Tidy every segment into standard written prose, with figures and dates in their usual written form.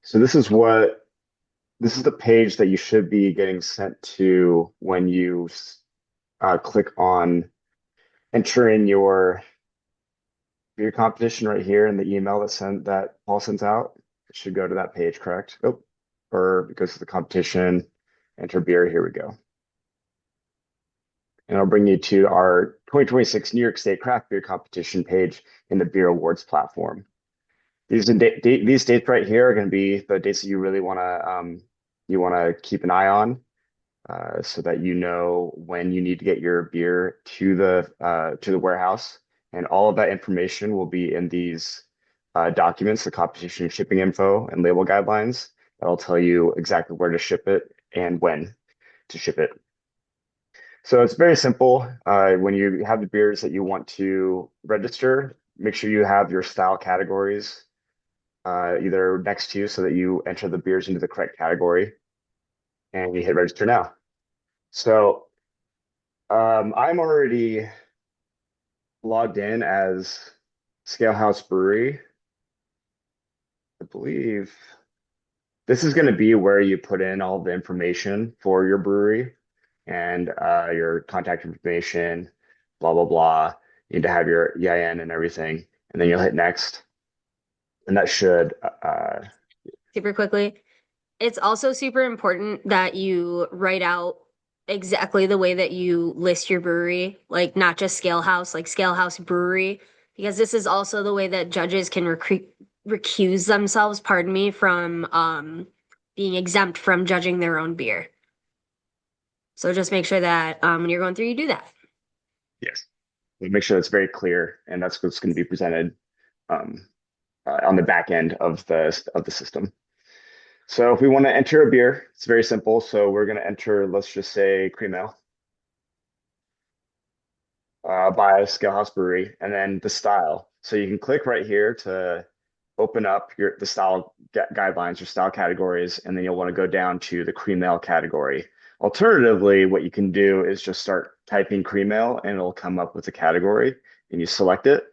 So this is the page that you should be getting sent to when you click on enter in your competition right here in the email that Paul sends out. It should go to that page, correct? Oh, or it goes to the competition, enter beer. Here we go. And I'll bring you to our 2026 New York State Craft Beer Competition page in the Beer Awards platform. These dates right here are going to be the dates that you want to keep an eye on, so that you know when you need to get your beer to the warehouse. And all of that information will be in these documents, the competition shipping info and label guidelines. That'll tell you exactly where to ship it and when to ship it. So it's very simple. When you have the beers that you want to register, make sure you have your style categories either next to you so that you enter the beers into the correct category and you hit register now. So I'm already logged in as Scalehouse Brewery. I believe this is going to be where you put in all the information for your brewery and your contact information, blah, blah, blah. You need to have your EIN and everything. And then you'll hit next. And that should, Super quickly. It's also super important that you write out exactly the way that you list your brewery, like not just Scale House, like Scale House Brewery, because this is also the way that judges can recuse themselves, pardon me, from being exempt from judging their own beer. So just make sure that when you're going through, you do that. yes, make sure it's very clear. And that's what's going to be presented um, on the back end of the system. So if we want to enter a beer, it's very simple. So we're going to enter, let's just say cream ale by Scalehouse Brewery, and then the style. So you can click right here to open up the style guidelines or style categories, and then you'll want to go down to the cream ale category. Alternatively, what you can do is just start typing cream ale, and it'll come up with a category, and you select it.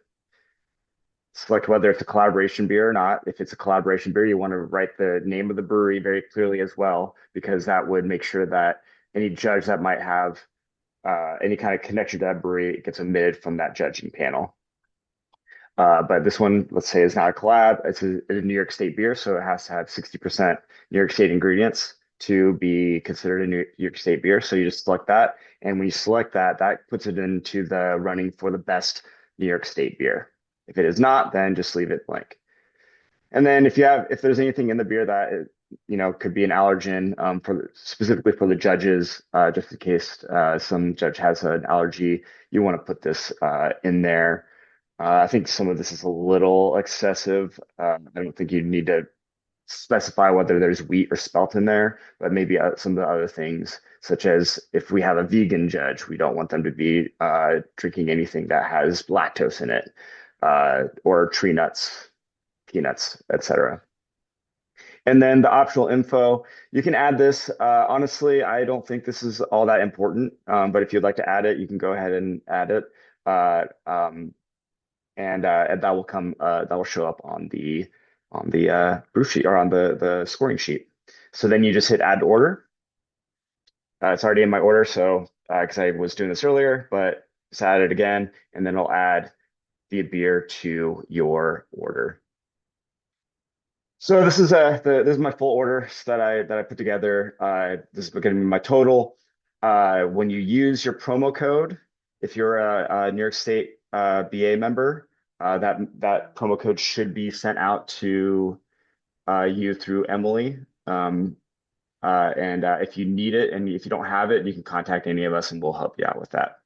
Select whether it's a collaboration beer or not. If it's a collaboration beer, you want to write the name of the brewery very clearly as well, because that would make sure that any judge that might have any kind of connection to that brewery gets omitted from that judging panel. But this one, let's say, is not a collab. It's a New York State beer, so it has to have 60% New York State ingredients to be considered a New York State beer. So you just select that. And when you select that, that puts it into the running for the best New York State beer. If it is not, then just leave it blank. And then if there's anything in the beer that could be an allergen for specifically for the judges, just in case some judge has an allergy, you want to put this in there. I think some of this is a little excessive. I don't think you need to specify whether there's wheat or spelt in there, but maybe some of the other things, such as if we have a vegan judge, we don't want them to be drinking anything that has lactose in it, or tree nuts, peanuts, etc. And then the optional info, you can add this. Honestly, I don't think this is all that important, but if you'd like to add it, you can go ahead and add it. Uh, um, and that will that will show up on the proof sheet or on the scoring sheet. So then you just hit add to order. It's already in my order, so because I was doing this earlier, but just add it again, and then I'll add the beer to your order. So this is my full order that I put together. This is going to be my total. When you use your promo code, if you're a New York State BA member, that promo code should be sent out to you through Emily. And if you need it and if you don't have it, you can contact any of us and we'll help you out with that.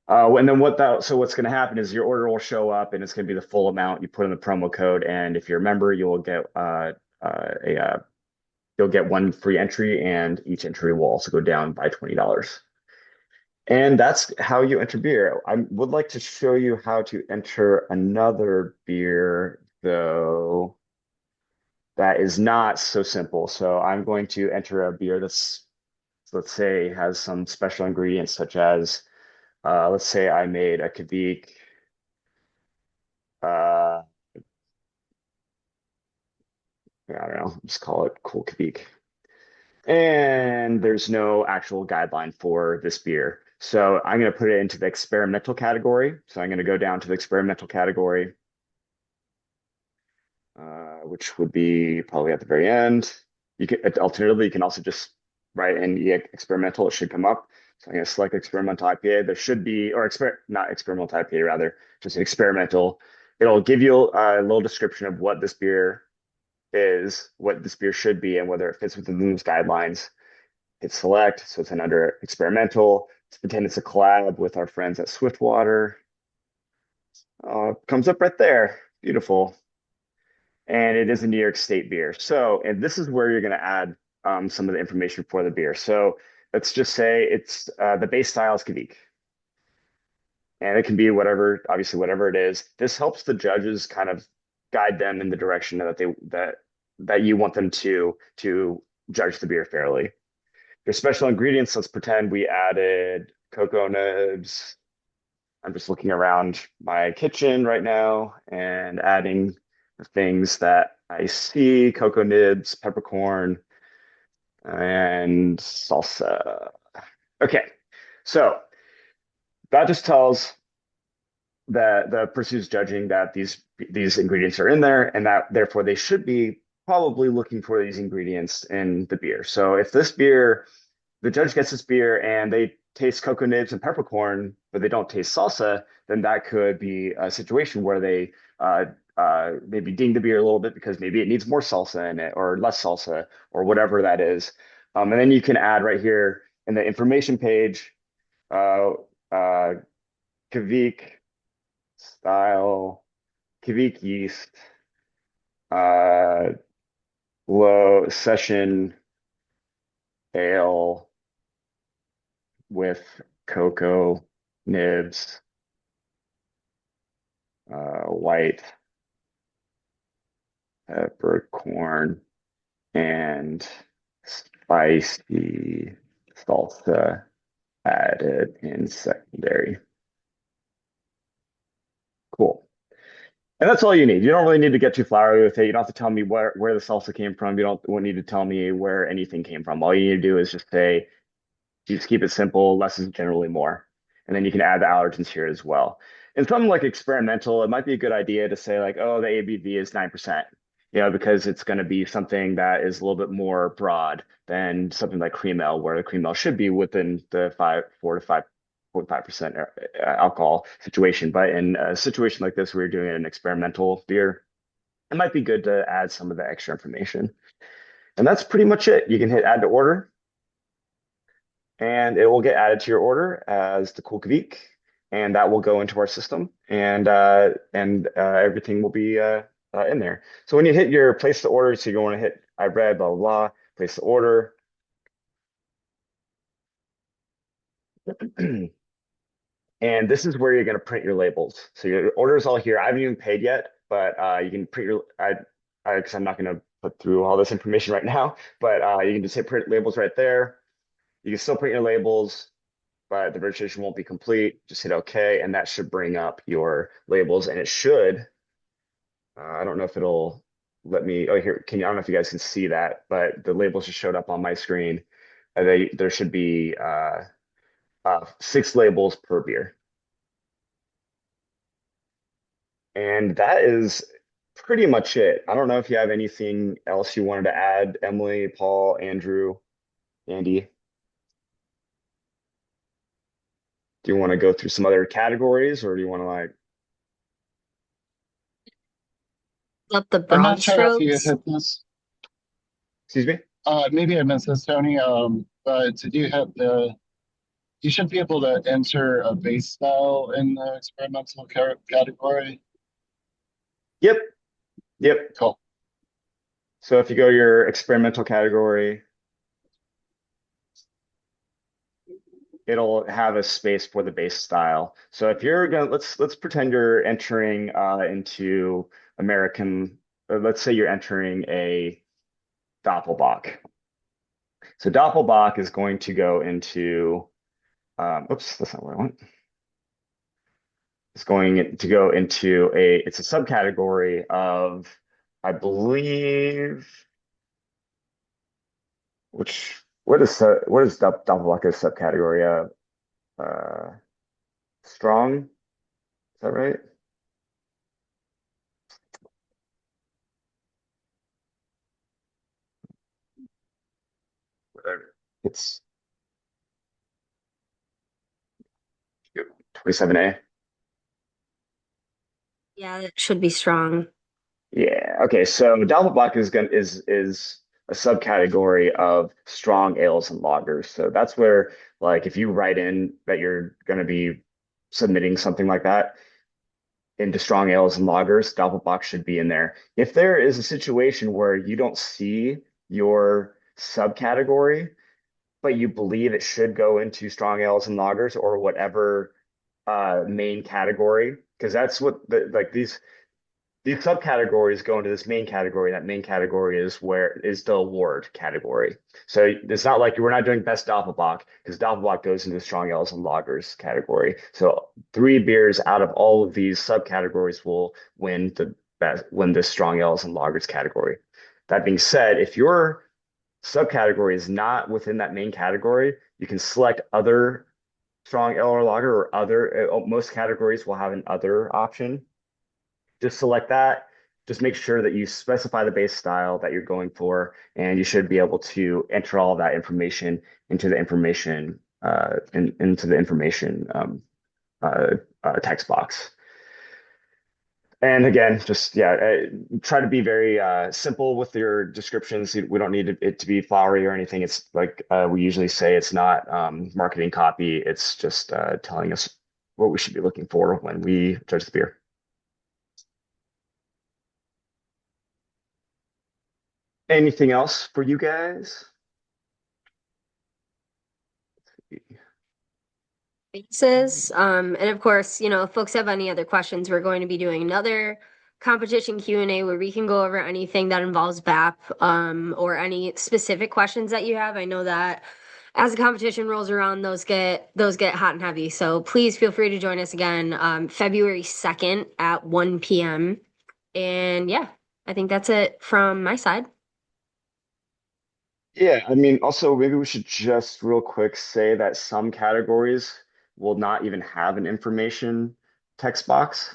And then what's going to happen is your order will show up and it's going to be the full amount you put in the promo code. And if you're a member, a you'll get one free entry, and each entry will also go down by $20. And that's how you enter beer. I would like to show you how to enter another beer, though that is not so simple. So I'm going to enter a beer that's, let's say, has some special ingredients such as, let's say I made a Kvik, uh, I don't know, just call it Cool Kvik. And there's no actual guideline for this beer. So I'm going to put it into the experimental category. So I'm going to go down to the experimental category, which would be probably at the very end. You can alternatively, you can also just write in experimental. It should come up. So I'm going to select experimental IPA. There should be, or not experimental IPA, rather, just an experimental. It'll give you a little description of what this beer is, what this beer should be, and whether it fits within those guidelines. Hit select, so it's an under experimental. Let's pretend it's a collab with our friends at Swiftwater. Comes up right there. Beautiful. And it is a New York State beer. So, and this is where you're going to add some of the information for the beer. So let's just say it's the base style is Kvik. And it can be whatever, obviously, whatever it is. This helps the judges kind of guide them in the direction that you want them to judge the beer fairly. Your special ingredients, let's pretend we added cocoa nibs. I'm just looking around my kitchen right now and adding the things that I see, cocoa nibs, peppercorn, and salsa. Okay, so that just tells the person who's judging that these ingredients are in there and that therefore they should be probably looking for these ingredients in the beer. So if this beer the judge gets this beer and they taste cocoa nibs and peppercorn, but they don't taste salsa, then that could be a situation where they maybe ding the beer a little bit because maybe it needs more salsa in it or less salsa or whatever that is. And then you can add right here in the information page, uh, uh, Kvik style, Kvik yeast, uh, low session ale with cocoa nibs, white peppercorn, and spicy salsa added in secondary. Cool. And that's all you need. You don't really need to get too flowery with it. You don't have to tell me where the salsa came from. You don't need to tell me where anything came from. All you need to do is just say, you just keep it simple. Less is generally more. And then you can add the allergens here as well. In something like experimental, it might be a good idea to say like, oh, the ABV is 9%, because it's going to be something that is a little bit more broad than something like cream ale, where the cream ale should be within the 4 to 5.5% alcohol situation. But in a situation like this, where you're doing an experimental beer, it might be good to add some of the extra information. And that's pretty much it. You can hit add to order and it will get added to your order as the Cool Kvik, and that will go into our system, and everything will be in there. So when you hit your place the order, so you want to hit I read blah blah blah, place the order, and this is where you're going to print your labels. So your order is all here. I haven't even paid yet, but you can print your because I'm not going to put through all this information right now, but you can just hit print labels right there. You can still print your labels, but the registration won't be complete. Just hit OK, and that should bring up your labels. And it should, I don't know if it'll let me, oh, here, I don't know if you guys can see that, but the labels just showed up on my screen. There should be 6 labels per beer. And that is pretty much it. I don't know if you have anything else you wanted to add, Emily, Paul, Andrew, Andy. Do you want to go through some other categories or do you want to like, Up the I'm not broad sure if you strokes. hit this. excuse me? Maybe I missed this, Tony. But did you have you should be able to enter a base style in the experimental category. Yep, yep. Cool. So if you go to your experimental category, it'll have a space for the base style. So if you're gonna let's pretend you're entering into American, let's say you're entering a Doppelbock. So Doppelbock is going to go into oops, that's not what I want. It's going to go into it's a subcategory of I believe what is Doppelbocker's subcategory? Strong, is that right? Whatever. It's 27A. Yeah, that should be strong. Yeah. Okay. So Doppelbock is a subcategory of strong ales and lagers. So that's where, like, if you write in that you're going to be submitting something like that into strong ales and lagers, Doppelbock should be in there. If there is a situation where you don't see your subcategory, but you believe it should go into strong ales and lagers or whatever main category, because that's what these subcategories go into this main category. That main category is the award category. So it's not like we're not doing best Doppelbock because Doppelbock goes into the strong ales and lagers category. So three beers out of all of these subcategories will win this strong ales and lagers category. That being said, if your subcategory is not within that main category, you can select other strong ale or lager or other. Most categories will have an other option. Just select that. Just make sure that you specify the base style that you're going for, and you should be able to enter all that information into the information uh, text box. And again, just yeah, try to be very simple with your descriptions. We don't need it to be flowery or anything. It's like we usually say, it's not marketing copy. It's just telling us what we should be looking for when we judge the beer. Anything else for you guys? Basis. And of course, if folks have any other questions, we're going to be doing another competition Q&A where we can go over anything that involves BAP, or any specific questions that you have. I know that as the competition rolls around, those get hot and heavy. So please feel free to join us again, February 2nd at 1 p.m. And yeah, I think that's it from my side. Yeah, I mean, also maybe we should just real quick say that some categories will not even have an information text box.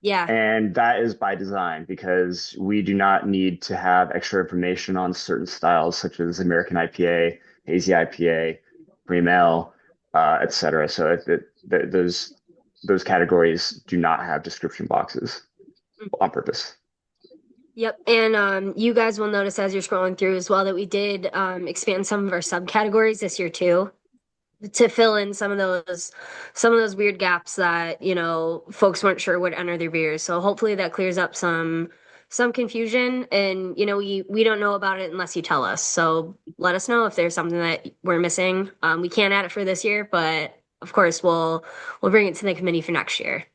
Yeah. And that is by design because we do not need to have extra information on certain styles such as American IPA, hazy IPA, cream ale, etc. So those categories do not have description boxes on purpose. Yep. And you guys will notice as you're scrolling through as well that we did expand some of our subcategories this year too, to fill in some of those weird gaps that, folks weren't sure would enter their beers. So hopefully that clears up some confusion, and we don't know about it unless you tell us. So let us know if there's something that we're missing. We can't add it for this year, but of course we'll bring it to the committee for next year.